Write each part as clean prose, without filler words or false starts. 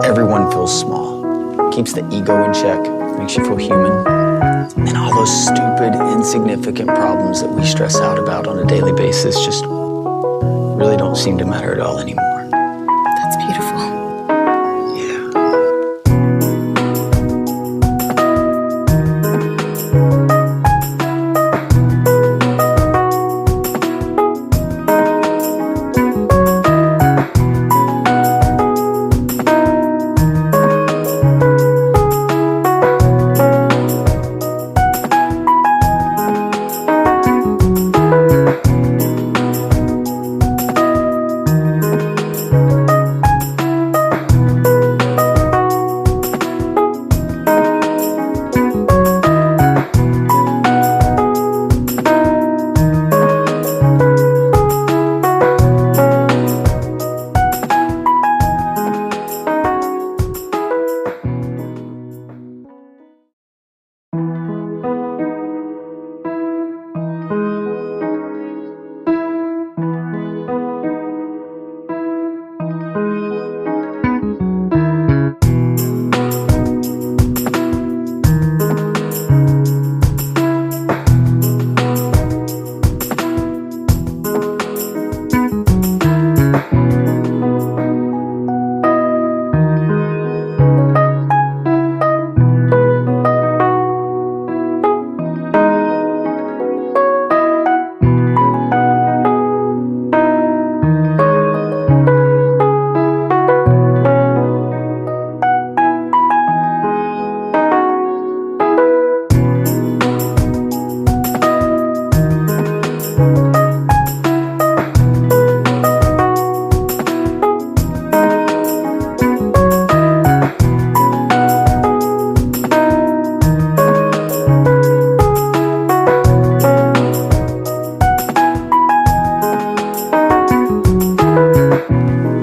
everyone feels small. Keeps the ego in check, makes you feel human. And all those stupid, insignificant problems that we stress out about on a daily basis just really don't seem to matter at all anymore. That's beautiful. Yeah.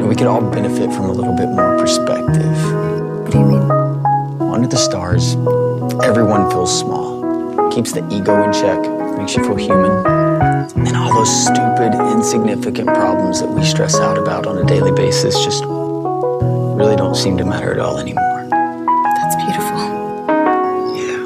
We could all benefit from a little bit more perspective. What do you mean? Under the stars, everyone feels small. Keeps the ego in check, makes you feel human. And all those stupid, insignificant problems that we stress out about on a daily basis just really don't seem to matter at all anymore. That's beautiful. Yeah.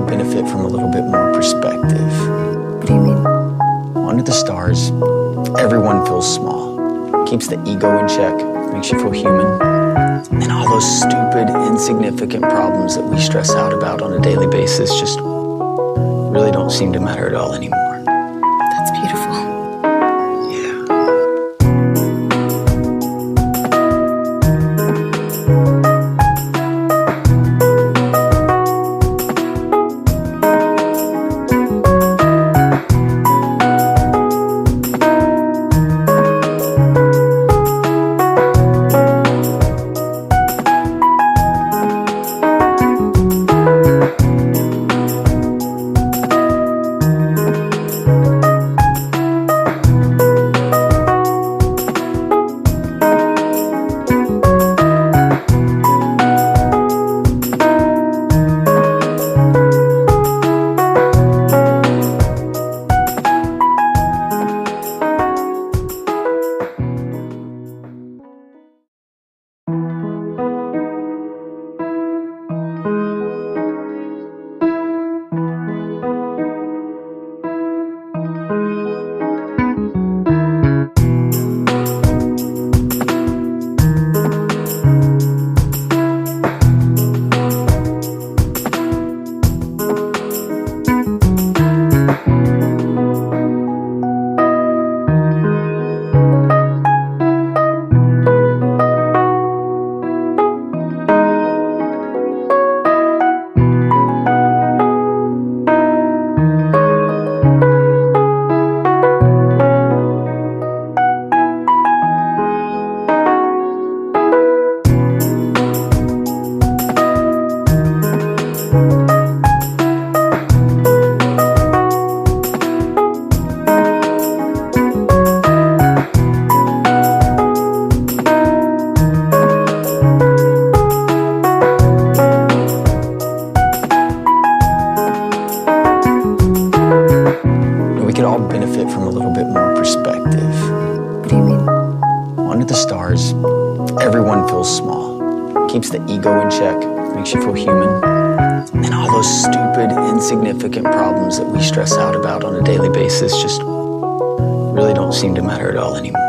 benefit from a little bit more perspective. What do you mean? Under the stars, everyone feels small. Keeps the ego in check, makes you feel human. And all those stupid, insignificant problems that we stress out about on a daily basis just really don't seem to matter at all anymore. That's beautiful. Yeah. it from a little bit more perspective. What do you mean? Under the stars, everyone feels small. Keeps the ego in check, makes you feel human. And all those stupid, insignificant problems that we stress out about on a daily basis just really don't seem to matter at all anymore.